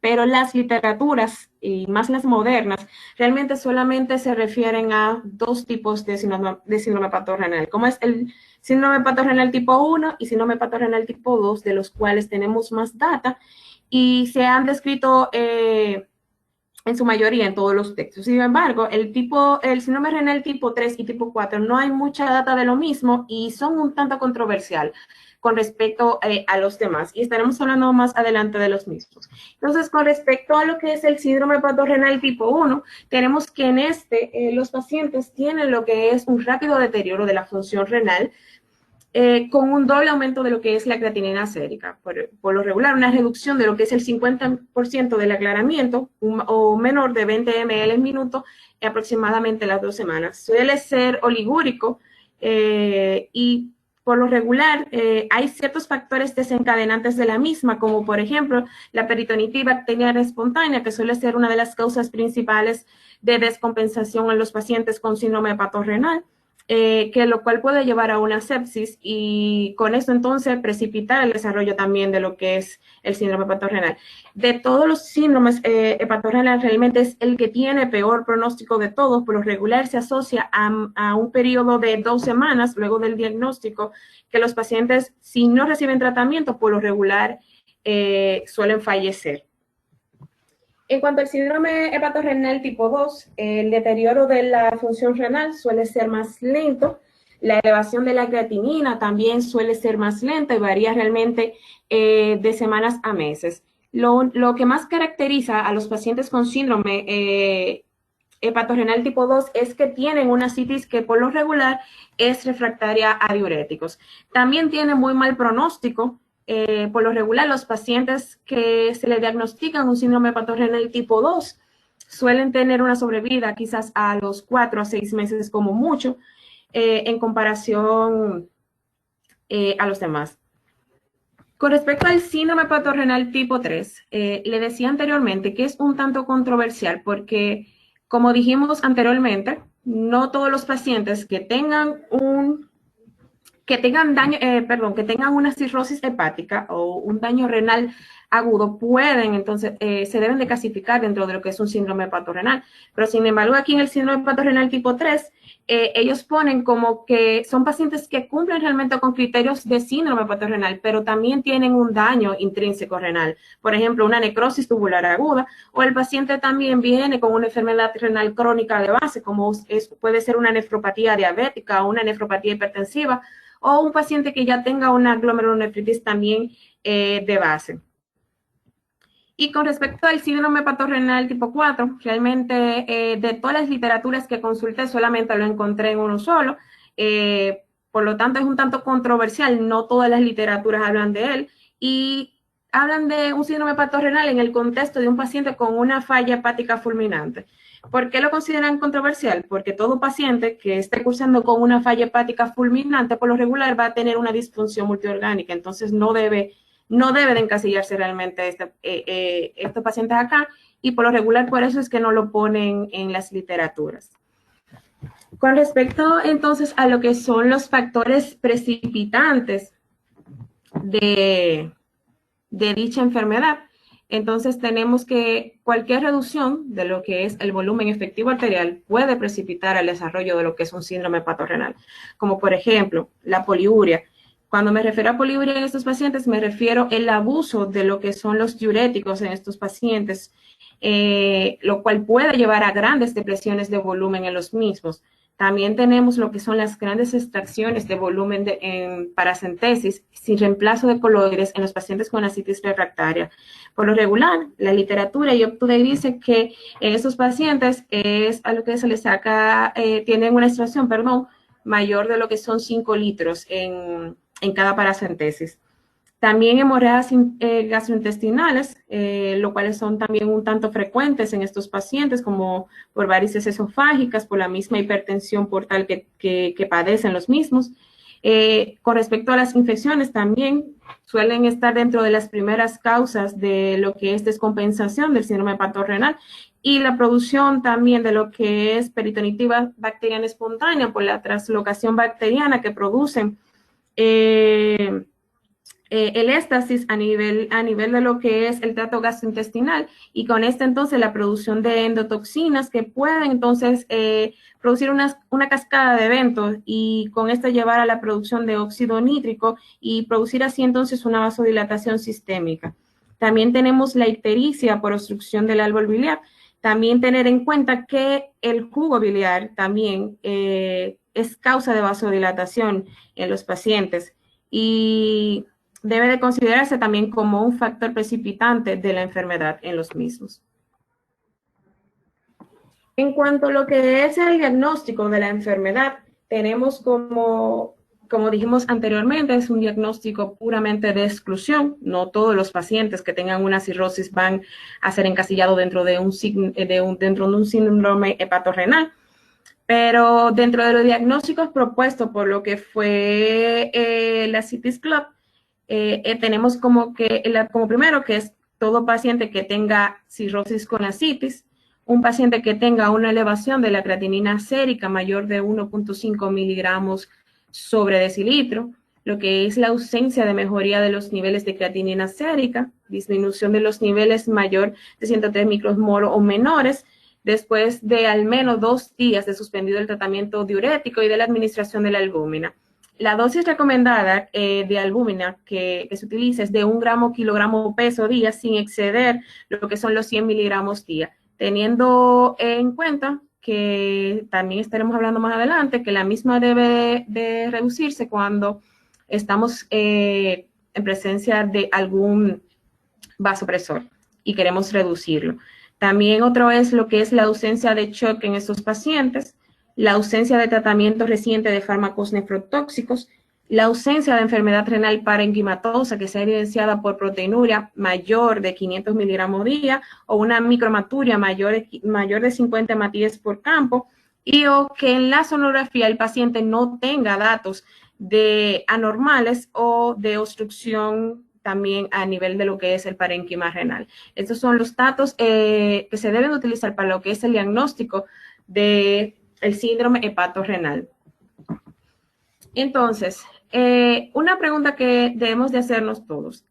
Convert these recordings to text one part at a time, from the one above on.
pero las literaturas, y más las modernas, realmente solamente se refieren a dos tipos de síndrome hepatorrenal, como es el síndrome hepatorrenal tipo 1 y síndrome hepatorrenal tipo 2, de los cuales tenemos más data y se han descrito en su mayoría en todos los textos. Sin embargo, el síndrome renal tipo 3 y tipo 4 no hay mucha data de lo mismo y son un tanto controversial con respecto a los demás. Y estaremos hablando más adelante de los mismos. Entonces, con respecto a lo que es el síndrome hepatorenal tipo 1, tenemos que en los pacientes tienen lo que es un rápido deterioro de la función renal, con un doble aumento de lo que es la creatinina sérica. Por lo regular, una reducción de lo que es el 50% del aclaramiento o menor de 20 ml en minuto aproximadamente las 2 semanas. Suele ser oligúrico y por lo regular hay ciertos factores desencadenantes de la misma, como por ejemplo la peritonitis bacteriana espontánea, que suele ser una de las causas principales de descompensación en los pacientes con síndrome hepatorrenal. Que lo cual puede llevar a una sepsis y con eso entonces precipitar el desarrollo también de lo que es el síndrome hepatorenal. De todos los síndromes hepatorenales realmente es el que tiene peor pronóstico de todos. Por lo regular se asocia a un periodo de 2 semanas luego del diagnóstico, que los pacientes, si no reciben tratamiento, por lo regular suelen fallecer. En cuanto al síndrome hepatorenal tipo 2, el deterioro de la función renal suele ser más lento, la elevación de la creatinina también suele ser más lenta y varía realmente de semanas a meses. Lo que más caracteriza a los pacientes con síndrome hepatorenal tipo 2 es que tienen una citis que por lo regular es refractaria a diuréticos. También tiene muy mal pronóstico. Por lo regular, los pacientes que se le diagnostican un síndrome hepatorenal tipo 2 suelen tener una sobrevida quizás a los 4 a 6 meses como mucho, en comparación a los demás. Con respecto al síndrome hepatorenal tipo 3, le decía anteriormente que es un tanto controversial porque, como dijimos anteriormente, no todos los pacientes que tengan que tengan una cirrosis hepática o un daño renal agudo pueden, entonces, se deben de clasificar dentro de lo que es un síndrome hepatorenal. Pero sin embargo, aquí en el síndrome hepatorenal tipo 3, ellos ponen como que son pacientes que cumplen realmente con criterios de síndrome hepatorenal, pero también tienen un daño intrínseco renal. Por ejemplo, una necrosis tubular aguda, o el paciente también viene con una enfermedad renal crónica de base, como puede ser una nefropatía diabética o una nefropatía hipertensiva, o un paciente que ya tenga una glomerulonefritis también de base. Y con respecto al síndrome hepatorenal tipo 4, realmente de todas las literaturas que consulté solamente lo encontré en uno solo, por lo tanto es un tanto controversial, no todas las literaturas hablan de él, y hablan de un síndrome hepatorenal en el contexto de un paciente con una falla hepática fulminante. ¿Por qué lo consideran controversial? Porque todo paciente que esté cursando con una falla hepática fulminante, por lo regular va a tener una disfunción multiorgánica, entonces no debe de encasillarse realmente estos pacientes acá, y por lo regular por eso es que no lo ponen en las literaturas. Con respecto entonces a lo que son los factores precipitantes de dicha enfermedad, entonces tenemos que cualquier reducción de lo que es el volumen efectivo arterial puede precipitar el desarrollo de lo que es un síndrome hepatorenal, como por ejemplo la poliuria. Cuando me refiero a poliuria en estos pacientes, me refiero al abuso de lo que son los diuréticos en estos pacientes, lo cual puede llevar a grandes depresiones de volumen en los mismos. También tenemos lo que son las grandes extracciones de volumen en paracentesis sin reemplazo de coloides en los pacientes con ascitis refractaria. Por lo regular, la literatura y UpToDate dice que en estos pacientes es a lo que se les saca, tienen una extracción, mayor de lo que son 5 litros en cada paracentesis. También hemorragias gastrointestinales, lo cuales son también un tanto frecuentes en estos pacientes, como por varices esofágicas, por la misma hipertensión portal que padecen los mismos. Con respecto a las infecciones, también suelen estar dentro de las primeras causas de lo que es descompensación del síndrome hepatorenal y la producción también de lo que es peritonitis bacteriana espontánea por la translocación bacteriana que producen el éstasis a nivel de lo que es el tracto gastrointestinal, y con entonces la producción de endotoxinas que pueden entonces producir una cascada de eventos, y con esta llevar a la producción de óxido nítrico y producir así entonces una vasodilatación sistémica. También tenemos la ictericia por obstrucción del árbol biliar. También tener en cuenta que el jugo biliar también es causa de vasodilatación en los pacientes, y debe de considerarse también como un factor precipitante de la enfermedad en los mismos. En cuanto a lo que es el diagnóstico de la enfermedad, tenemos como dijimos anteriormente, es un diagnóstico puramente de exclusión. No todos los pacientes que tengan una cirrosis van a ser encasillados dentro de un síndrome hepatorrenal. Pero dentro de los diagnósticos propuestos por lo que fue la CITES Club, tenemos como primero que es todo paciente que tenga cirrosis con ascitis, un paciente que tenga una elevación de la creatinina sérica mayor de 1.5 miligramos sobre decilitro, lo que es la ausencia de mejoría de los niveles de creatinina sérica, disminución de los niveles mayor de 103 micromol o menores, después de al menos 2 días de suspendido el tratamiento diurético y de la administración de la albúmina. La dosis recomendada de albúmina que se utiliza es de 1 gramo kilogramo peso día, sin exceder lo que son los 100 miligramos día, teniendo en cuenta que también estaremos hablando más adelante que la misma debe de reducirse cuando estamos en presencia de algún vasopresor y queremos reducirlo. También otro es lo que es la ausencia de shock en estos pacientes, la ausencia de tratamiento reciente de fármacos nefrotóxicos, la ausencia de enfermedad renal parenquimatosa que sea evidenciada por proteinuria mayor de 500 miligramos día o una micromaturia mayor de 50 hematíes por campo, y o que en la sonografía el paciente no tenga datos de anormales o de obstrucción también a nivel de lo que es el parénquima renal. Estos son los datos que se deben utilizar para lo que es el diagnóstico del síndrome hepatorrenal. Entonces, una pregunta que debemos de hacernos todos.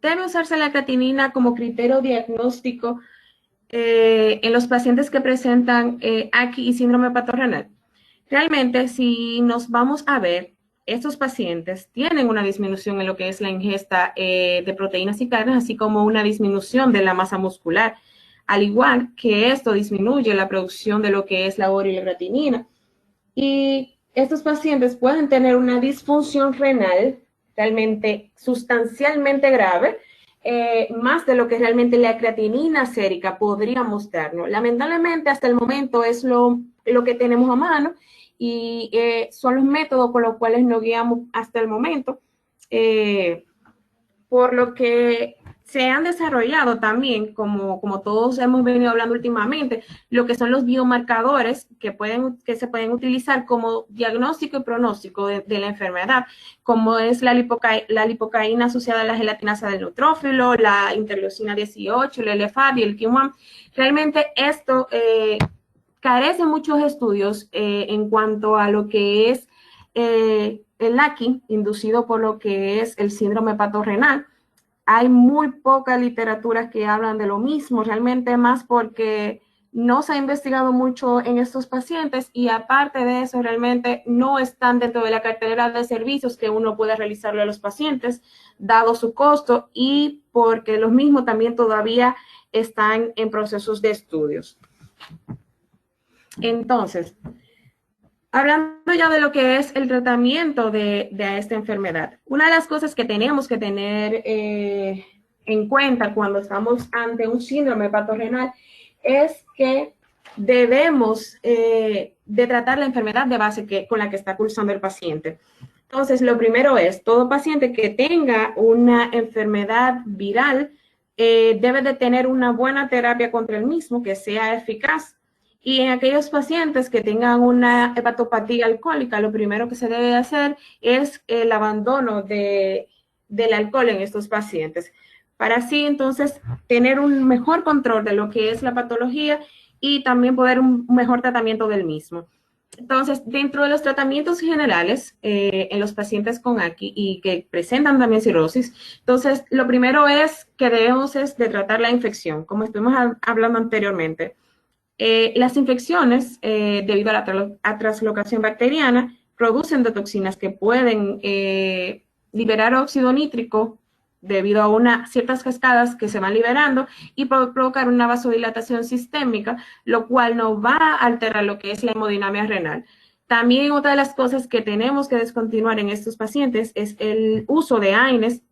¿Debe usarse la creatinina como criterio diagnóstico en los pacientes que presentan AKI y síndrome hepatorrenal? Realmente, si nos vamos a ver, estos pacientes tienen una disminución en lo que es la ingesta de proteínas y carnes, así como una disminución de la masa muscular, al igual que esto disminuye la producción de lo que es la creatinina. Y estos pacientes pueden tener una disfunción renal realmente sustancialmente grave, más de lo que realmente la creatinina sérica podría mostrarnos. Lamentablemente, hasta el momento es lo que tenemos a mano, y son los métodos con los cuales nos guiamos hasta el momento, por lo que se han desarrollado también, como todos hemos venido hablando últimamente, lo que son los biomarcadores que se pueden utilizar como diagnóstico y pronóstico de la enfermedad, como es la lipocaína asociada a la gelatinasa del neutrófilo, la interleucina 18, el LFA y el Q1. Realmente esto carece muchos estudios en cuanto a lo que es el AKI inducido por lo que es el síndrome hepatorrenal. Hay muy poca literatura que hablan de lo mismo, realmente más porque no se ha investigado mucho en estos pacientes, y aparte de eso realmente no están dentro de la cartera de servicios que uno puede realizarle a los pacientes, dado su costo y porque los mismos también todavía están en procesos de estudios. Entonces, hablando ya de lo que es el tratamiento de esta enfermedad, una de las cosas que tenemos que tener en cuenta cuando estamos ante un síndrome hepatorrenal es que debemos de tratar la enfermedad de base con la que está cursando el paciente. Entonces, lo primero es, todo paciente que tenga una enfermedad viral debe de tener una buena terapia contra el mismo que sea eficaz. Y en aquellos pacientes que tengan una hepatopatía alcohólica, lo primero que se debe hacer es el abandono del alcohol en estos pacientes, para así entonces tener un mejor control de lo que es la patología y también poder un mejor tratamiento del mismo. Entonces, dentro de los tratamientos generales en los pacientes con AQI y que presentan también cirrosis, entonces, lo primero es que debemos es de tratar la infección, como estuvimos hablando anteriormente. Las infecciones, debido a la translocación bacteriana, producen toxinas que pueden liberar óxido nítrico debido a ciertas cascadas que se van liberando y provocar una vasodilatación sistémica, lo cual no va a alterar lo que es la hemodinamia renal. También otra de las cosas que tenemos que descontinuar en estos pacientes es el uso de AINES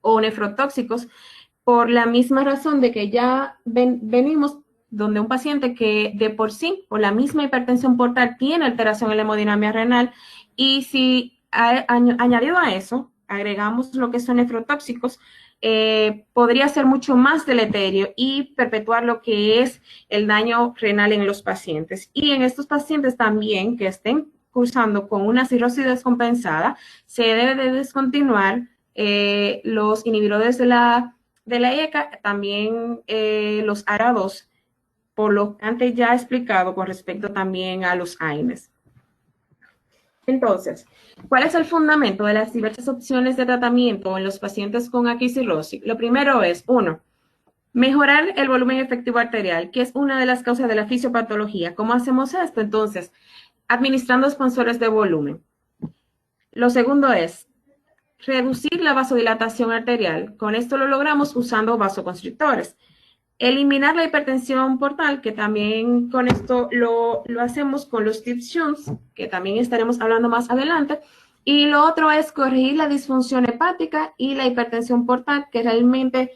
o nefrotóxicos por la misma razón de que ya venimos donde un paciente que de por sí, por la misma hipertensión portal, tiene alteración en la hemodinamia renal y si añadido a eso, agregamos lo que son nefrotóxicos, podría ser mucho más deleterio y perpetuar lo que es el daño renal en los pacientes. Y en estos pacientes también que estén cursando con una cirrosis descompensada, se debe de descontinuar los inhibidores de la ECA, también los ARA2, por lo antes ya explicado con respecto también a los AINES. Entonces, ¿cuál es el fundamento de las diversas opciones de tratamiento en los pacientes con aquisirrosis? Lo primero es, 1, mejorar el volumen efectivo arterial, que es una de las causas de la fisiopatología. ¿Cómo hacemos esto? Entonces, administrando expansores de volumen. Lo segundo es reducir la vasodilatación arterial. Con esto lo logramos usando vasoconstrictores. Eliminar la hipertensión portal, que también con esto lo hacemos con los TIPS shunts, que también estaremos hablando más adelante. Y lo otro es corregir la disfunción hepática y la hipertensión portal, que realmente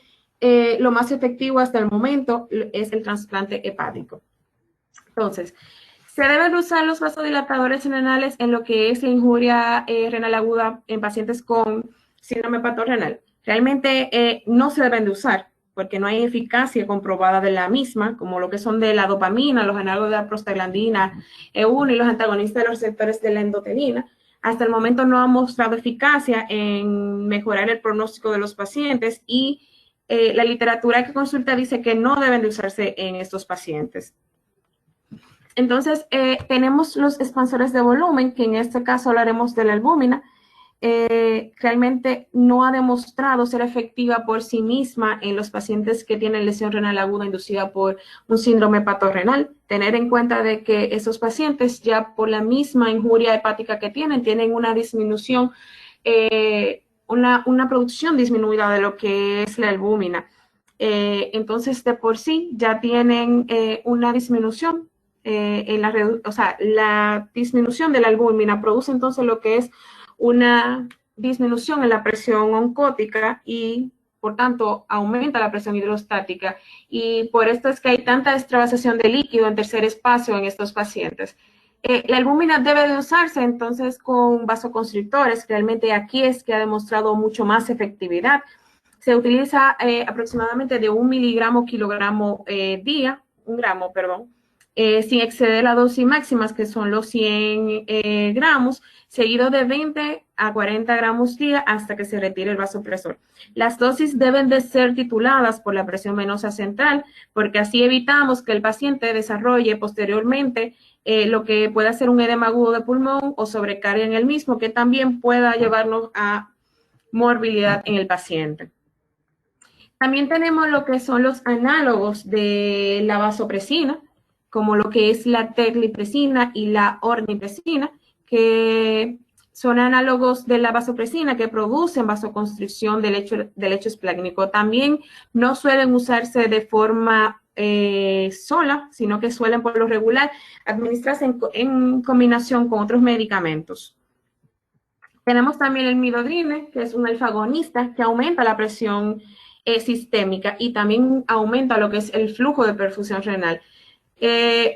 lo más efectivo hasta el momento es el trasplante hepático. Entonces, se deben usar los vasodilatadores renales en lo que es la injuria renal aguda en pacientes con síndrome hepatorenal. Realmente no se deben de usar porque no hay eficacia comprobada de la misma, como lo que son de la dopamina, los análogos de la prostaglandina E1 y los antagonistas de los receptores de la endotelina. Hasta el momento no han mostrado eficacia en mejorar el pronóstico de los pacientes y la literatura que consulta dice que no deben de usarse en estos pacientes. Entonces, tenemos los expansores de volumen, que en este caso hablaremos de la albúmina. Realmente no ha demostrado ser efectiva por sí misma en los pacientes que tienen lesión renal aguda inducida por un síndrome hepatorrenal. Tener en cuenta de que esos pacientes ya por la misma injuria hepática que tienen una disminución, una producción disminuida de lo que es la albúmina. Entonces, de por sí ya tienen una disminución la disminución de la albúmina produce entonces lo que es una disminución en la presión oncótica y, por tanto, aumenta la presión hidrostática. Y por esto es que hay tanta extravasación de líquido en tercer espacio en estos pacientes. La albúmina debe de usarse entonces con vasoconstrictores. Realmente aquí es que ha demostrado mucho más efectividad. Se utiliza aproximadamente de 1 miligramo kilogramo día, 1 gramo, perdón, sin exceder la dosis máximas, que son los 100 gramos, seguido de 20 a 40 gramos día hasta que se retire el vasopresor. Las dosis deben de ser tituladas por la presión venosa central, porque así evitamos que el paciente desarrolle posteriormente lo que pueda ser un edema agudo de pulmón o sobrecarga en el mismo, que también pueda llevarnos a morbilidad en el paciente. También tenemos lo que son los análogos de la vasopresina, como lo que es la terlipresina y la ornipresina, que son análogos de la vasopresina que producen vasoconstricción del lecho esplécnico. También no suelen usarse de forma sola, sino que suelen por lo regular administrarse en combinación con otros medicamentos. Tenemos también el midodrine, que es un alfa-agonista que aumenta la presión sistémica y también aumenta lo que es el flujo de perfusión renal.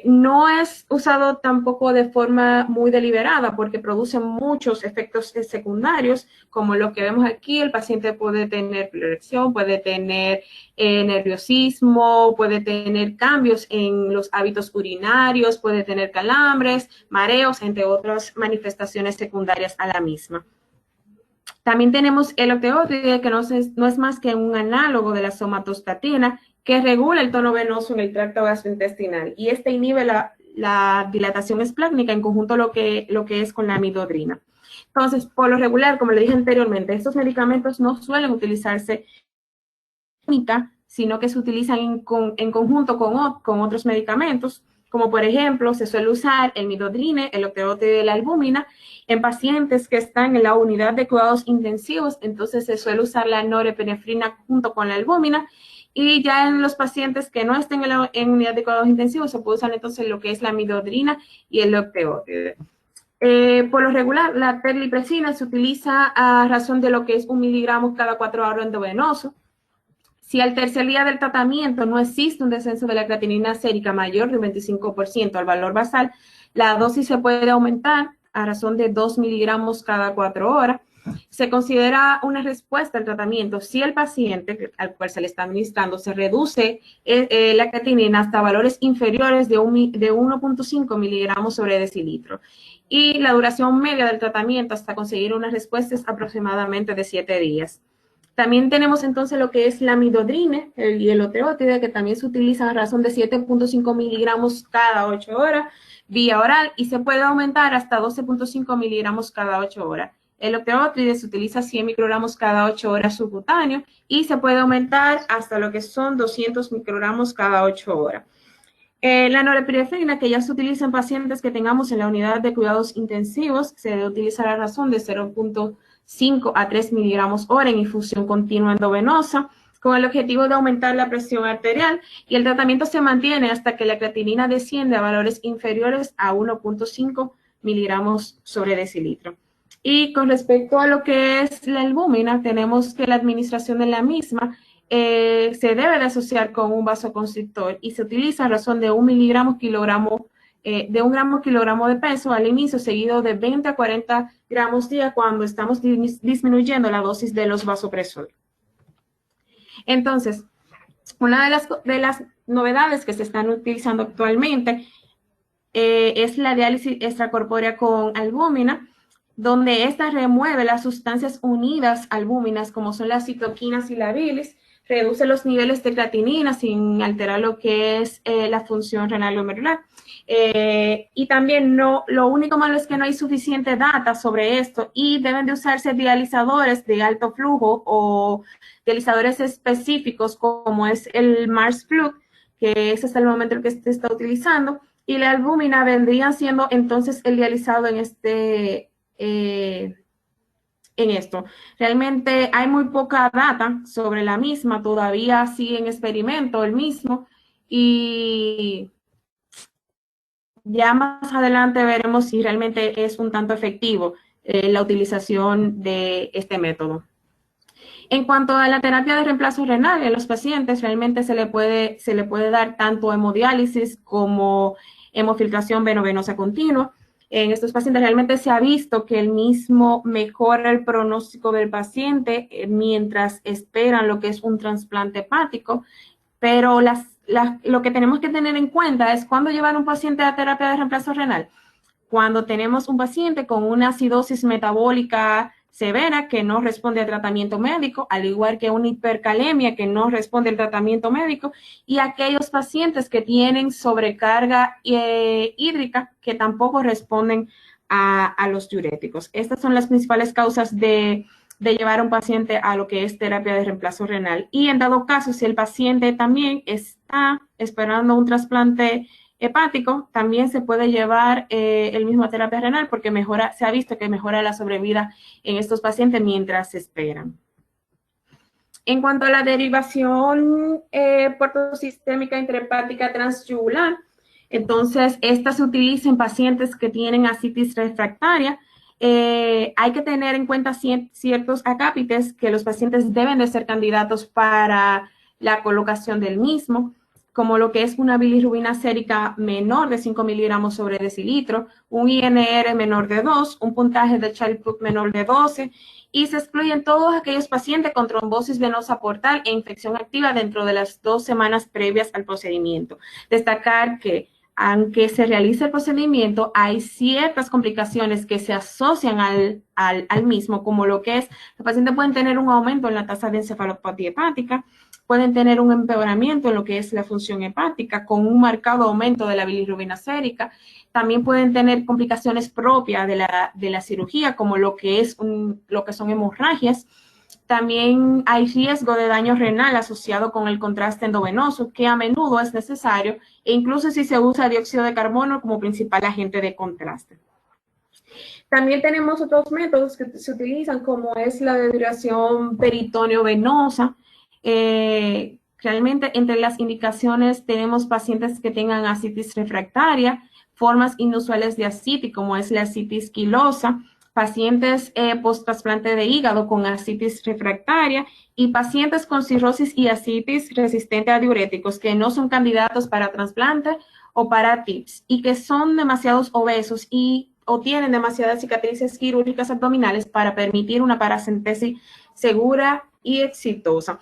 No es usado tampoco de forma muy deliberada porque produce muchos efectos secundarios, como lo que vemos aquí. El paciente puede tener erección, puede tener nerviosismo, puede tener cambios en los hábitos urinarios, puede tener calambres, mareos, entre otras manifestaciones secundarias a la misma. También tenemos el opioide, que no es más que un análogo de la somatostatina, que regula el tono venoso en el tracto gastrointestinal y este inhibe la dilatación esplécnica en conjunto lo que es con la amiodarina. Entonces, por lo regular, como le dije anteriormente, estos medicamentos no suelen utilizarse única, sino que se utilizan en conjunto con otros medicamentos, como por ejemplo, se suele usar el midodrine, el octreotide de la albúmina, en pacientes que están en la unidad de cuidados intensivos, entonces se suele usar la norepinefrina junto con la albúmina, y ya en los pacientes que no estén en unidad de cuidados intensivos, se puede usar entonces lo que es la midodrina y el octreotide. Por lo regular, la terlipresina se utiliza a razón de lo que es 1 miligramo cada 4 horas endovenoso. Si al tercer día del tratamiento no existe un descenso de la creatinina sérica mayor de 25% al valor basal, la dosis se puede aumentar a razón de 2 miligramos cada 4 horas. Se considera una respuesta al tratamiento si el paciente al cual se le está administrando se reduce la creatinina hasta valores inferiores de 1.5 miligramos sobre decilitro. Y la duración media del tratamiento hasta conseguir una respuesta es aproximadamente de 7 días. También tenemos entonces lo que es la midodrine y el octreotide, que también se utiliza a razón de 7.5 miligramos cada 8 horas vía oral y se puede aumentar hasta 12.5 miligramos cada 8 horas. El octreotide se utiliza 100 microgramos cada 8 horas subcutáneo y se puede aumentar hasta lo que son 200 microgramos cada 8 horas. La norepinefrina, que ya se utiliza en pacientes que tengamos en la unidad de cuidados intensivos, se debe utilizar a razón de 0.5 a 3 miligramos hora en infusión continua endovenosa, con el objetivo de aumentar la presión arterial, y el tratamiento se mantiene hasta que la creatinina desciende a valores inferiores a 1.5 miligramos sobre decilitro. Y con respecto a lo que es la albúmina, tenemos que la administración de la misma se debe de asociar con un vasoconstrictor y se utiliza a razón de 1 miligramo kilogramo de 1 gramo kilogramo de peso al inicio, seguido de 20 a 40 gramos día cuando estamos disminuyendo la dosis de los vasopresores. Entonces, una de las novedades que se están utilizando actualmente es la diálisis extracorpórea con albúmina, donde esta remueve las sustancias unidas albúminas, como son las citoquinas y la bilis, reduce los niveles de creatinina sin alterar lo que es la función renal glomerular. Y también lo único malo es que no hay suficiente data sobre esto y deben de usarse dializadores de alto flujo o dializadores específicos como es el MarsFlux, que ese es el momento en que se está utilizando, y la albúmina vendría siendo entonces el dializado en esto. Realmente hay muy poca data sobre la misma, todavía sigue en experimento el mismo, y ya más adelante veremos si realmente es un tanto efectivo la utilización de este método. En cuanto a la terapia de reemplazo renal en los pacientes, realmente se le puede dar tanto hemodiálisis como hemofiltración venovenosa continua. En estos pacientes realmente se ha visto que el mismo mejora el pronóstico del paciente mientras esperan lo que es un trasplante hepático, pero lo que tenemos que tener en cuenta es cuándo llevar a un paciente a terapia de reemplazo renal. Cuando tenemos un paciente con una acidosis metabólica severa que no responde al tratamiento médico, al igual que una hipercalemia que no responde al tratamiento médico, y aquellos pacientes que tienen sobrecarga hídrica que tampoco responden a los diuréticos. Estas son las principales causas de llevar a un paciente a lo que es terapia de reemplazo renal. Y en dado caso, si el paciente también está esperando un trasplante hepático, también se puede llevar el mismo terapia renal porque se ha visto que mejora la sobrevida en estos pacientes mientras esperan. En cuanto a la derivación portosistémica intrahepática transyugular, entonces esta se utiliza en pacientes que tienen ascitis refractaria. Hay que tener en cuenta ciertos acápites que los pacientes deben de ser candidatos para la colocación del mismo, como lo que es una bilirrubina sérica menor de 5 miligramos sobre decilitro, un INR menor de 2, un puntaje de Child-Pugh menor de 12, y se excluyen todos aquellos pacientes con trombosis venosa portal e infección activa dentro de las 2 semanas previas al procedimiento. Destacar que aunque se realice el procedimiento, hay ciertas complicaciones que se asocian al mismo, como lo que es, los pacientes pueden tener un aumento en la tasa de encefalopatía hepática, pueden tener un empeoramiento en lo que es la función hepática, con un marcado aumento de la bilirrubina sérica. También pueden tener complicaciones propias de la cirugía, como lo que son hemorragias. También hay riesgo de daño renal asociado con el contraste endovenoso, que a menudo es necesario, e incluso si se usa dióxido de carbono como principal agente de contraste. También tenemos otros métodos que se utilizan, como es la depuración peritoneo-venosa. Realmente entre las indicaciones tenemos pacientes que tengan ascitis refractaria, formas inusuales de ascitis, como es la ascitis quilosa, pacientes post-trasplante de hígado con ascitis refractaria y pacientes con cirrosis y ascitis resistente a diuréticos que no son candidatos para trasplante o para TIPS y que son demasiados obesos o tienen demasiadas cicatrices quirúrgicas abdominales para permitir una paracentesis segura y exitosa.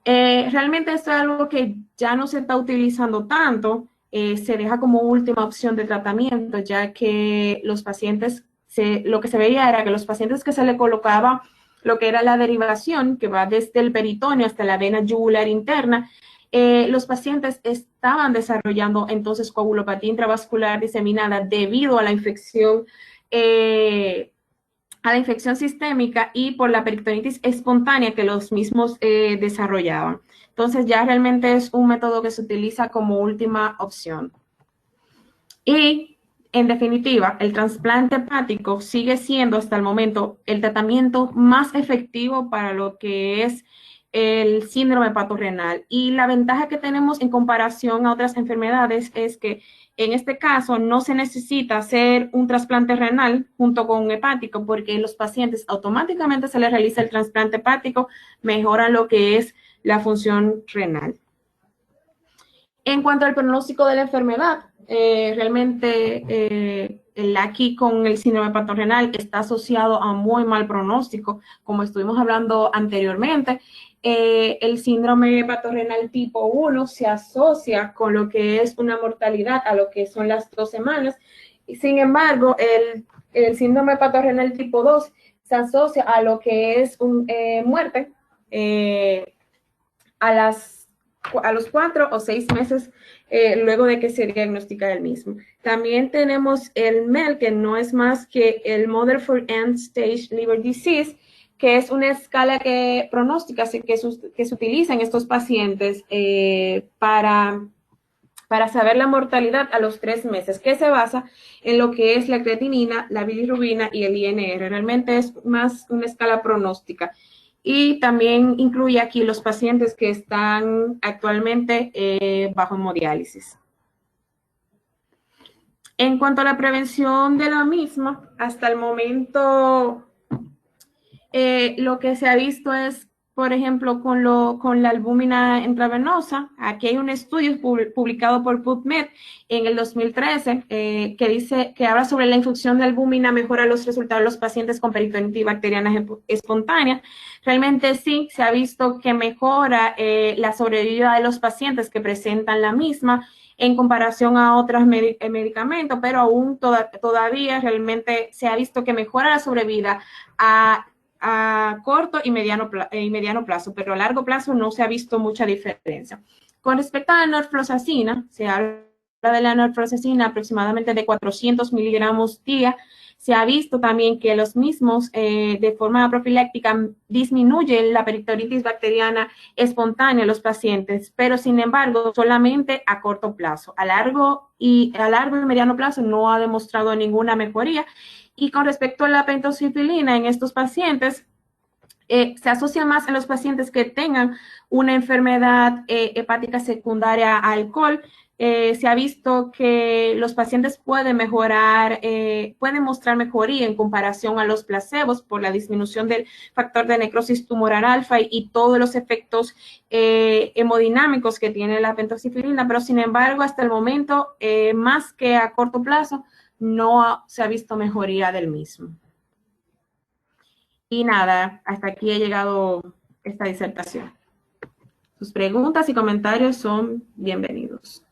Realmente esto es algo que ya no se está utilizando tanto, se deja como última opción de tratamiento, ya que los pacientes, lo que se veía era que los pacientes que se le colocaba lo que era la derivación, que va desde el peritoneo hasta la vena yugular interna, los pacientes estaban desarrollando entonces coagulopatía intravascular diseminada debido a la infección sistémica y por la peritonitis espontánea que los mismos desarrollaban. Entonces ya realmente es un método que se utiliza como última opción. Y en definitiva, el trasplante hepático sigue siendo hasta el momento el tratamiento más efectivo para lo que es el síndrome hepatorrenal. Y la ventaja que tenemos en comparación a otras enfermedades es que en este caso no se necesita hacer un trasplante renal junto con un hepático, porque los pacientes automáticamente se les realiza el trasplante hepático, mejora lo que es la función renal. En cuanto al pronóstico de la enfermedad, realmente aquí con el síndrome hepatorrenal está asociado a muy mal pronóstico, como estuvimos hablando anteriormente. El síndrome hepatorrenal tipo 1 se asocia con lo que es una mortalidad a lo que son las 2 semanas. Y sin embargo, el síndrome hepatorrenal tipo 2 se asocia a lo que es muerte a los 4 o 6 meses luego de que se diagnostica el mismo. También tenemos el MEL, que no es más que el Model for End-Stage Liver Disease, que es una escala pronóstica que se utiliza en estos pacientes para saber la mortalidad a los 3 meses, que se basa en lo que es la creatinina, la bilirrubina y el INR. Realmente es más una escala pronóstica. Y también incluye aquí los pacientes que están actualmente bajo hemodiálisis. En cuanto a la prevención de la misma, hasta el momento lo que se ha visto es, por ejemplo, con la albúmina intravenosa. Aquí hay un estudio publicado por PubMed en el 2013 que habla sobre la infusión de albúmina mejora los resultados de los pacientes con peritonitis bacteriana espontánea. Realmente sí, se ha visto que mejora la sobrevida de los pacientes que presentan la misma en comparación a otros medicamentos, pero aún todavía realmente se ha visto que mejora la sobrevida a corto y mediano plazo, pero a largo plazo no se ha visto mucha diferencia. Con respecto a la norfloxacina, se habla de la norfloxacina aproximadamente de 400 miligramos día. Se ha visto también que los mismos de forma profiláctica disminuyen la peritonitis bacteriana espontánea en los pacientes, pero sin embargo solamente a corto plazo. A largo y mediano plazo no ha demostrado ninguna mejoría. Y con respecto a la pentoxifilina en estos pacientes, se asocia más en los pacientes que tengan una enfermedad hepática secundaria a alcohol. Se ha visto que los pacientes pueden mostrar mejoría en comparación a los placebos por la disminución del factor de necrosis tumoral alfa y todos los efectos hemodinámicos que tiene la pentoxifilina, pero sin embargo, hasta el momento, más que a corto plazo, no se ha visto mejoría del mismo. Y nada, hasta aquí he llegado esta disertación. Sus preguntas y comentarios son bienvenidos.